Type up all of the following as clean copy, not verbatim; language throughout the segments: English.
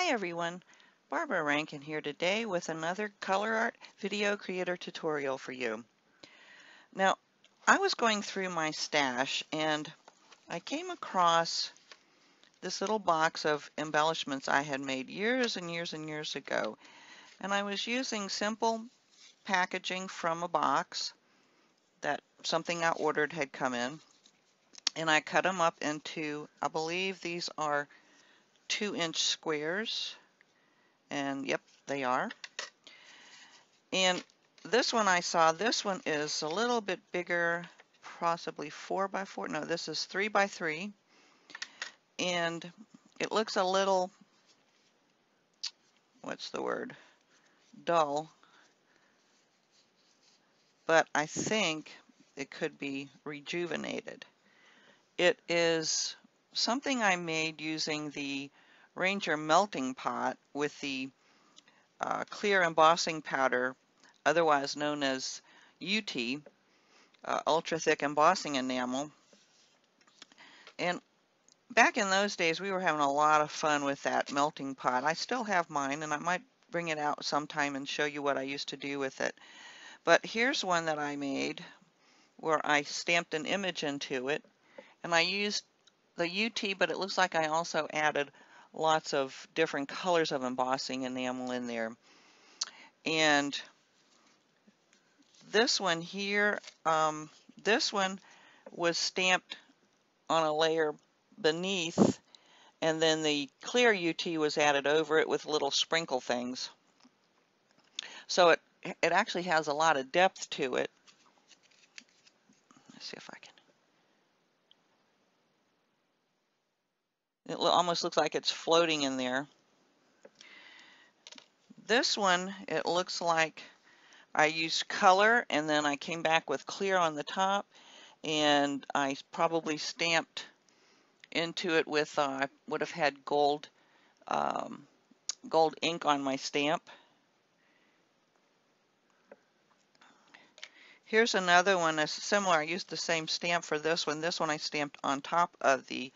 Hi everyone, Barbara Rankin here today with another ColourArte video creator tutorial for you. Now, I was going through my stash and I came across this little box of embellishments I had made years and years and years ago. And I was using simple packaging from a box that something I ordered had come in. And I cut them up into, I believe these are 2-inch squares. And yep, they are. And this one I saw, this one is a little bit bigger, possibly 4x4. No, this is 3x3. And it looks a little, what's the word, dull. But I think it could be rejuvenated. It is something I made using the Ranger melting pot with the clear embossing powder, otherwise known as UT, ultra thick embossing enamel. And back in those days we were having a lot of fun with that melting pot. I still have mine and I might bring it out sometime and show you what I used to do with it. But here's one that I made where I stamped an image into it and I used the UT, but it looks like I also added lots of different colors of embossing enamel in there. And this one here, this one was stamped on a layer beneath, and then the clear UT was added over it with little sprinkle things. So it actually has a lot of depth to it. Let's see if I can. It almost looks like it's floating in there. This one, it looks like I used color and then I came back with clear on the top, and I probably stamped into it with, I would have had gold ink on my stamp. Here's another one that's similar. I used the same stamp for this one. This one I stamped on top of the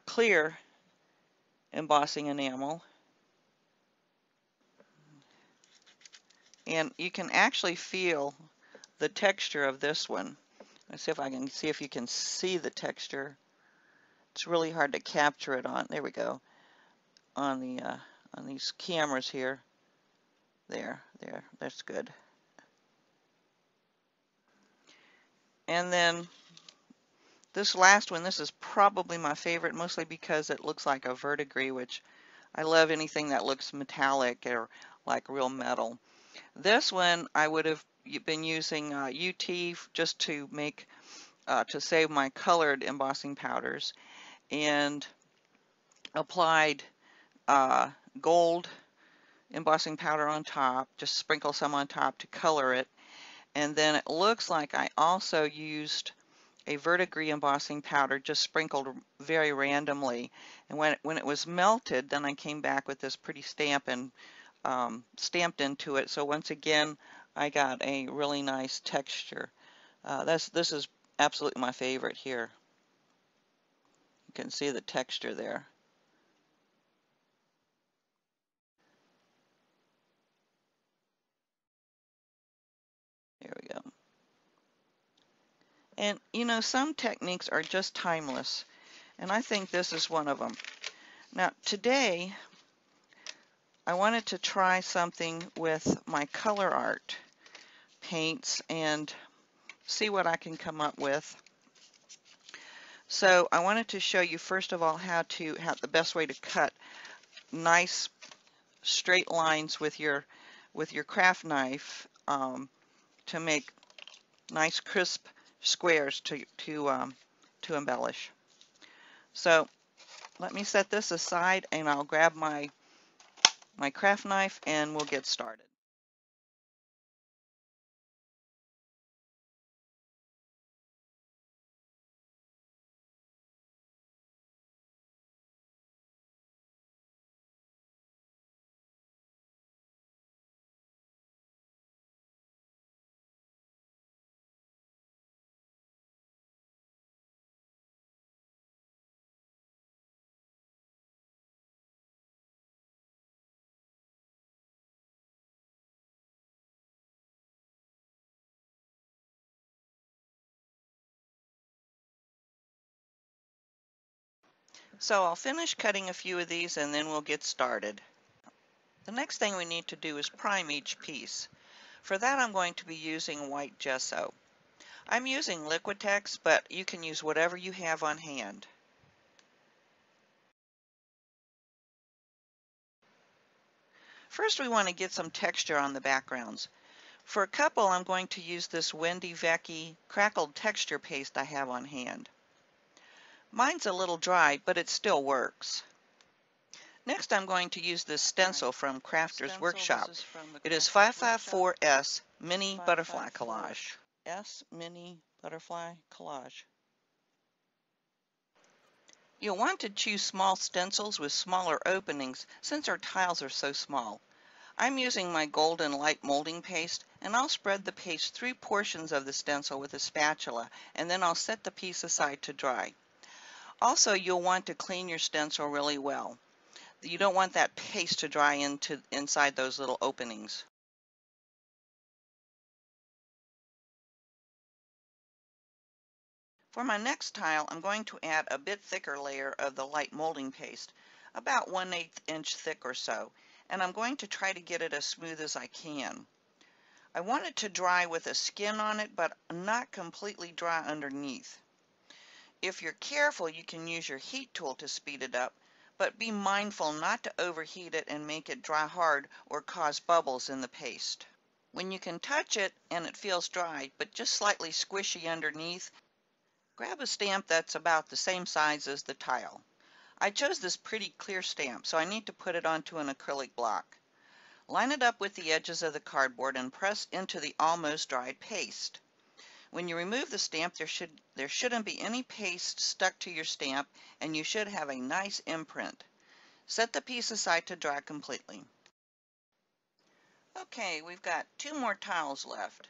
clear embossing enamel. And you can actually feel the texture of this one. Let's see if I can see if you can see the texture. It's really hard to capture it on. There we go. On these cameras here. There. That's good. And then this last one, this is probably my favorite, mostly because it looks like a verdigris, which I love anything that looks metallic or like real metal. This one I would have been using UT just to make to save my colored embossing powders, and applied gold embossing powder on top, just sprinkle some on top to color it. And then it looks like I also used a verdigris embossing powder, just sprinkled very randomly. And when it was melted, then I came back with this pretty stamp and stamped into it. So once again, I got a really nice texture. This is absolutely my favorite here. You can see the texture there. There we go. And you know, some techniques are just timeless, and I think this is one of them. Now today I wanted to try something with my ColourArte paints and see what I can come up with. So I wanted to show you first of all how the best way to cut nice straight lines with your craft knife to make nice crisp squares to embellish. So let me set this aside and I'll grab my craft knife and we'll get started. So I'll finish cutting a few of these and then we'll get started. The next thing we need to do is prime each piece. For that I'm going to be using white gesso. I'm using Liquitex, but you can use whatever you have on hand. First we want to get some texture on the backgrounds. For a couple I'm going to use this Wendy Vecchi Crackled texture paste I have on hand. Mine's a little dry, but it still works. Next I'm going to use this stencil from Crafter's Workshop. It is 554S Mini Butterfly Collage. S Mini Butterfly Collage. You'll want to choose small stencils with smaller openings since our tiles are so small. I'm using my golden light molding paste, and I'll spread the paste through portions of the stencil with a spatula, and then I'll set the piece aside to dry. Also, you'll want to clean your stencil really well. You don't want that paste to dry inside those little openings. For my next tile, I'm going to add a bit thicker layer of the light molding paste, about 1/8 inch thick or so, and I'm going to try to get it as smooth as I can. I want it to dry with a skin on it, but not completely dry underneath. If you're careful, you can use your heat tool to speed it up, but be mindful not to overheat it and make it dry hard or cause bubbles in the paste. When you can touch it and it feels dry, but just slightly squishy underneath, grab a stamp that's about the same size as the tile. I chose this pretty clear stamp, so I need to put it onto an acrylic block. Line it up with the edges of the cardboard and press into the almost dried paste. When you remove the stamp, there shouldn't be any paste stuck to your stamp, and you should have a nice imprint. Set the piece aside to dry completely. Okay, we've got 2 more tiles left.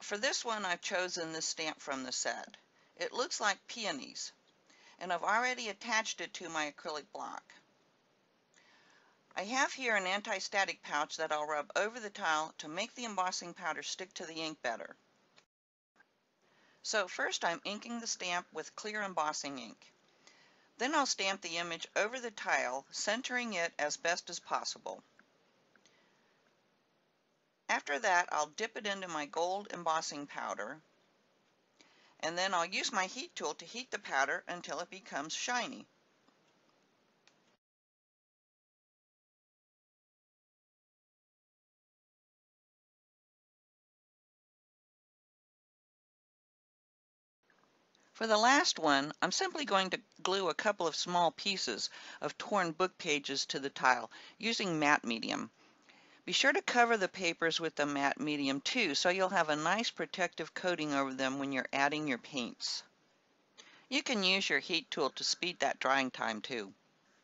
For this one, I've chosen this stamp from the set. It looks like peonies, and I've already attached it to my acrylic block. I have here an anti-static pouch that I'll rub over the tile to make the embossing powder stick to the ink better. So first I'm inking the stamp with clear embossing ink. Then I'll stamp the image over the tile, centering it as best as possible. After that, I'll dip it into my gold embossing powder, and then I'll use my heat tool to heat the powder until it becomes shiny. For the last one, I'm simply going to glue a couple of small pieces of torn book pages to the tile using matte medium. Be sure to cover the papers with the matte medium too, so you'll have a nice protective coating over them when you're adding your paints. You can use your heat tool to speed that drying time too.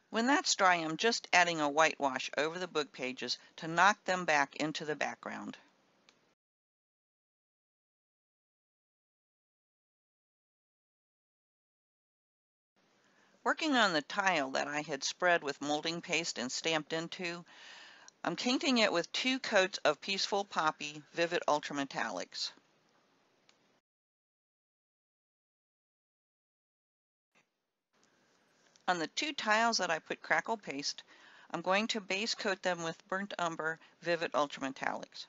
When that's dry, I'm just adding a whitewash over the book pages to knock them back into the background. Working on the tile that I had spread with molding paste and stamped into, I'm painting it with 2 coats of Peaceful Poppy Vivid Ultrametallics. On the 2 tiles that I put crackle paste, I'm going to base coat them with Burnt Umber Vivid Ultrametallics.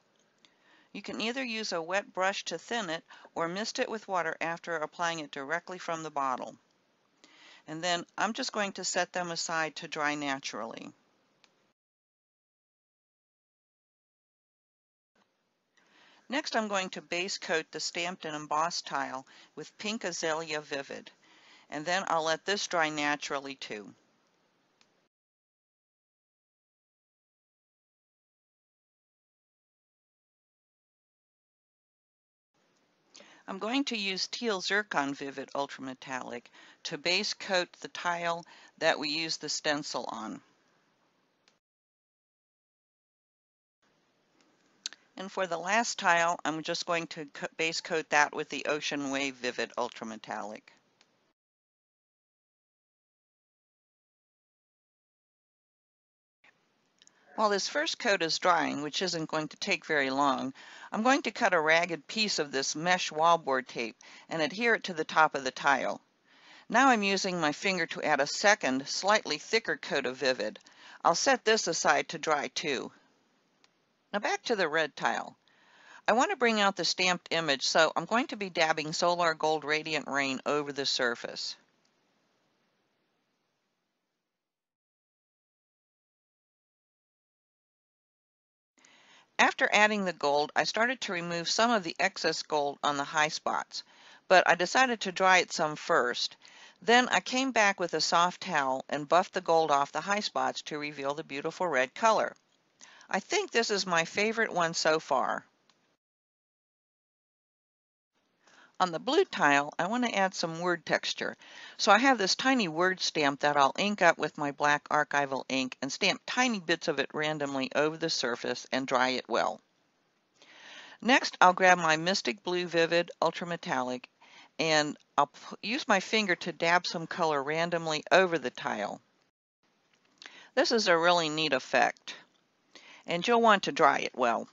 You can either use a wet brush to thin it or mist it with water after applying it directly from the bottle. And then I'm just going to set them aside to dry naturally. Next, I'm going to base coat the stamped and embossed tile with Pink Azalea Vivid, and then I'll let this dry naturally too. I'm going to use Teal Zircon Vivid Ultrametallic to base coat the tile that we use the stencil on. And for the last tile, I'm just going to base coat that with the Ocean Wave Vivid Ultrametallic. While this first coat is drying, which isn't going to take very long, I'm going to cut a ragged piece of this mesh wallboard tape and adhere it to the top of the tile. Now I'm using my finger to add a second, slightly thicker coat of Vivid. I'll set this aside to dry too. Now back to the red tile. I want to bring out the stamped image, so I'm going to be dabbing Solar Gold Radiant Rain over the surface. After adding the gold, I started to remove some of the excess gold on the high spots, but I decided to dry it some first. Then I came back with a soft towel and buffed the gold off the high spots to reveal the beautiful red color. I think this is my favorite one so far. On the blue tile, I want to add some word texture. So I have this tiny word stamp that I'll ink up with my black archival ink and stamp tiny bits of it randomly over the surface and dry it well. Next, I'll grab my Mystic Blue Vivid Ultra Metallic and I'll use my finger to dab some color randomly over the tile. This is a really neat effect, and you'll want to dry it well.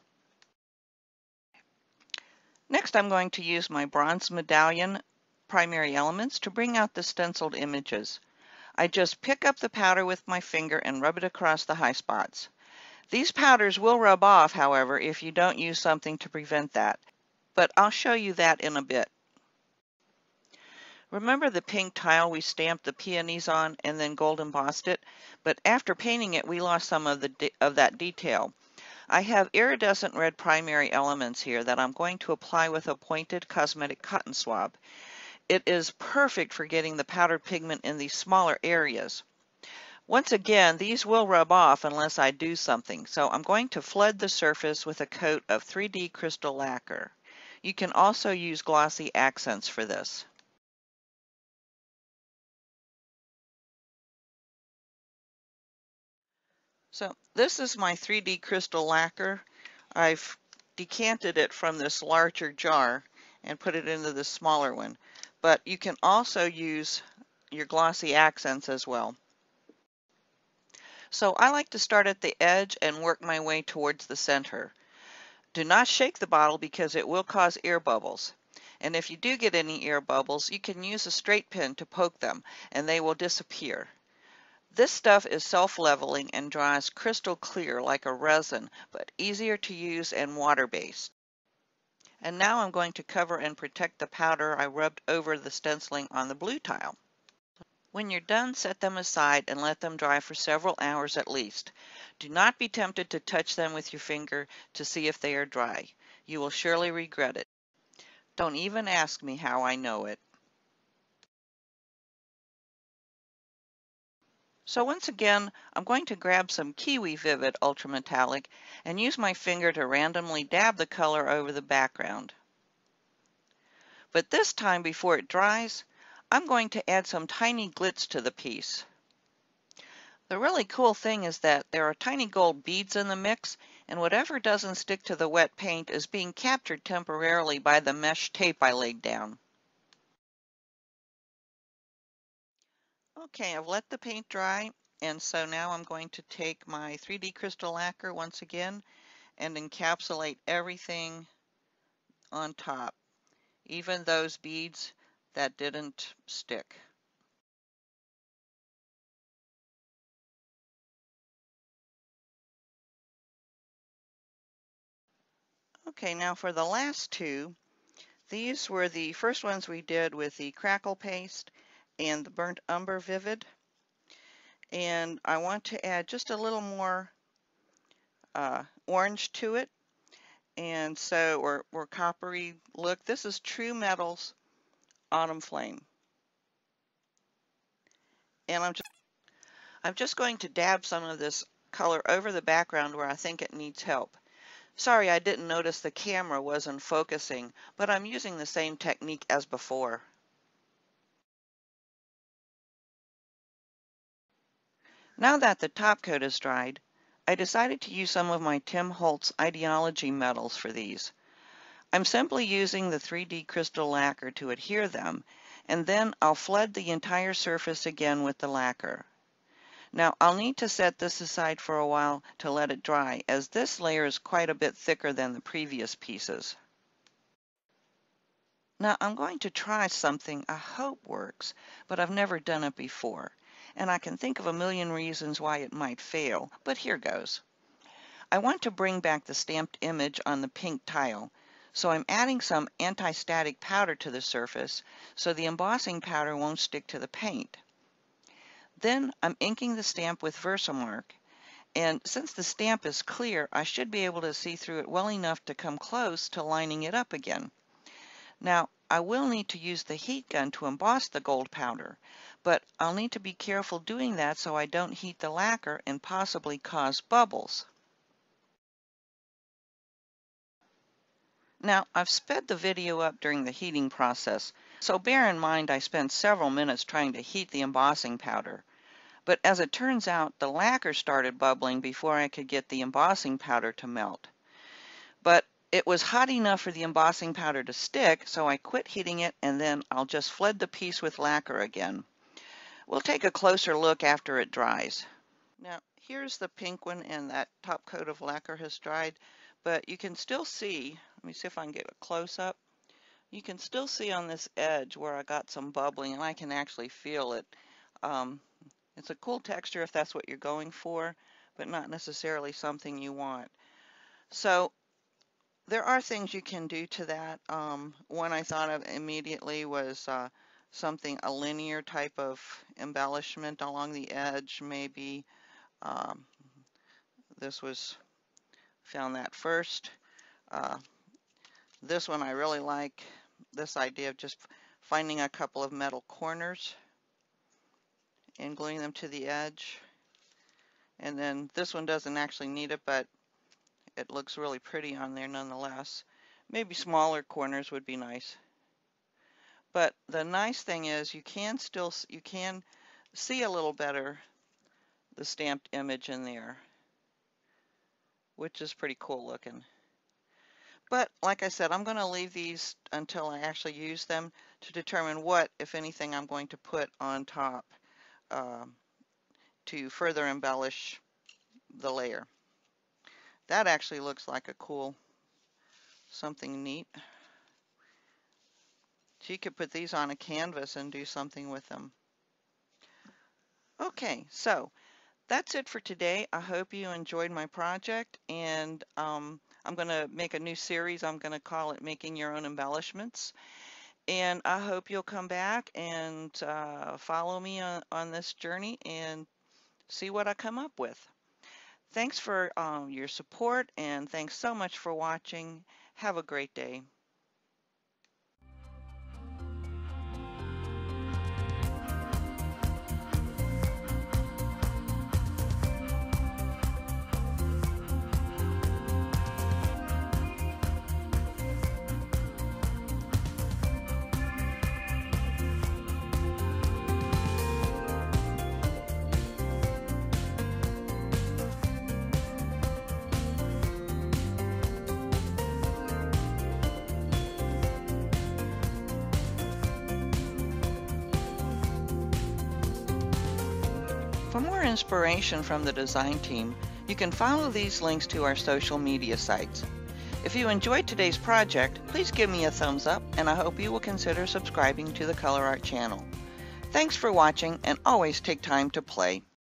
Next, I'm going to use my bronze medallion primary elements to bring out the stenciled images. I just pick up the powder with my finger and rub it across the high spots. These powders will rub off, however, if you don't use something to prevent that, but I'll show you that in a bit. Remember the pink tile we stamped the peonies on and then gold embossed it? But after painting it, we lost some of that detail. I have iridescent red primary elements here that I'm going to apply with a pointed cosmetic cotton swab. It is perfect for getting the powdered pigment in these smaller areas. Once again, these will rub off unless I do something, so I'm going to flood the surface with a coat of 3D crystal lacquer. You can also use glossy accents for this. So this is my 3D crystal lacquer. I've decanted it from this larger jar and put it into this smaller one. But you can also use your glossy accents as well. So I like to start at the edge and work my way towards the center. Do not shake the bottle because it will cause air bubbles. And if you do get any air bubbles, you can use a straight pin to poke them and they will disappear. This stuff is self-leveling and dries crystal clear like a resin, but easier to use and water-based. And now I'm going to cover and protect the powder I rubbed over the stenciling on the blue tile. When you're done, set them aside and let them dry for several hours at least. Do not be tempted to touch them with your finger to see if they are dry. You will surely regret it. Don't even ask me how I know it. So once again, I'm going to grab some Kiwi Vivid Ultra Metallic and use my finger to randomly dab the color over the background. But this time, before it dries, I'm going to add some tiny glitz to the piece. The really cool thing is that there are tiny gold beads in the mix, and whatever doesn't stick to the wet paint is being captured temporarily by the mesh tape I laid down. Okay, I've let the paint dry, and so now I'm going to take my 3D crystal lacquer once again and encapsulate everything on top, even those beads that didn't stick. Okay, now for the last two, these were the first ones we did with the crackle paste and the burnt umber vivid. And I want to add just a little more orange to it. And so, or coppery look. This is True Metals Autumn Flame. And I'm just going to dab some of this color over the background where I think it needs help. Sorry, I didn't notice the camera wasn't focusing, but I'm using the same technique as before. Now that the top coat is dried, I decided to use some of my Tim Holtz Ideology metals for these. I'm simply using the 3D crystal lacquer to adhere them, and then I'll flood the entire surface again with the lacquer. Now I'll need to set this aside for a while to let it dry, as this layer is quite a bit thicker than the previous pieces. Now I'm going to try something I hope works, but I've never done it before, and I can think of a million reasons why it might fail, but here goes. I want to bring back the stamped image on the pink tile, so I'm adding some anti-static powder to the surface so the embossing powder won't stick to the paint. Then I'm inking the stamp with Versamark, and since the stamp is clear, I should be able to see through it well enough to come close to lining it up again. Now, I will need to use the heat gun to emboss the gold powder, but I'll need to be careful doing that so I don't heat the lacquer and possibly cause bubbles. Now, I've sped the video up during the heating process, so bear in mind I spent several minutes trying to heat the embossing powder. But as it turns out, the lacquer started bubbling before I could get the embossing powder to melt. But it was hot enough for the embossing powder to stick, so I quit heating it, and then I'll just flood the piece with lacquer again. We'll take a closer look after it dries. Now, here's the pink one, and that top coat of lacquer has dried, but you can still see, let me see if I can get a close-up. You can still see on this edge where I got some bubbling, and I can actually feel it. It's a cool texture if that's what you're going for, but not necessarily something you want. So there are things you can do to that. One I thought of immediately was a linear type of embellishment along the edge, maybe. Found that first. This one I really like, this idea of just finding a couple of metal corners and gluing them to the edge. And then this one doesn't actually need it, but it looks really pretty on there nonetheless. Maybe smaller corners would be nice. But the nice thing is you can see a little better the stamped image in there, which is pretty cool looking. But like I said, I'm going to leave these until I actually use them to determine what, if anything, I'm going to put on top to further embellish the layer. That actually looks like a cool, something neat. So you could put these on a canvas and do something with them. Okay, so that's it for today. I hope you enjoyed my project, and I'm going to make a new series. I'm going to call it Making Your Own Embellishments. And I hope you'll come back and follow me on this journey and see what I come up with. Thanks for your support, and thanks so much for watching. Have a great day. For more inspiration from the design team, you can follow these links to our social media sites. If you enjoyed today's project, please give me a thumbs up, and I hope you will consider subscribing to the ColourArte channel. Thanks for watching, and always take time to play.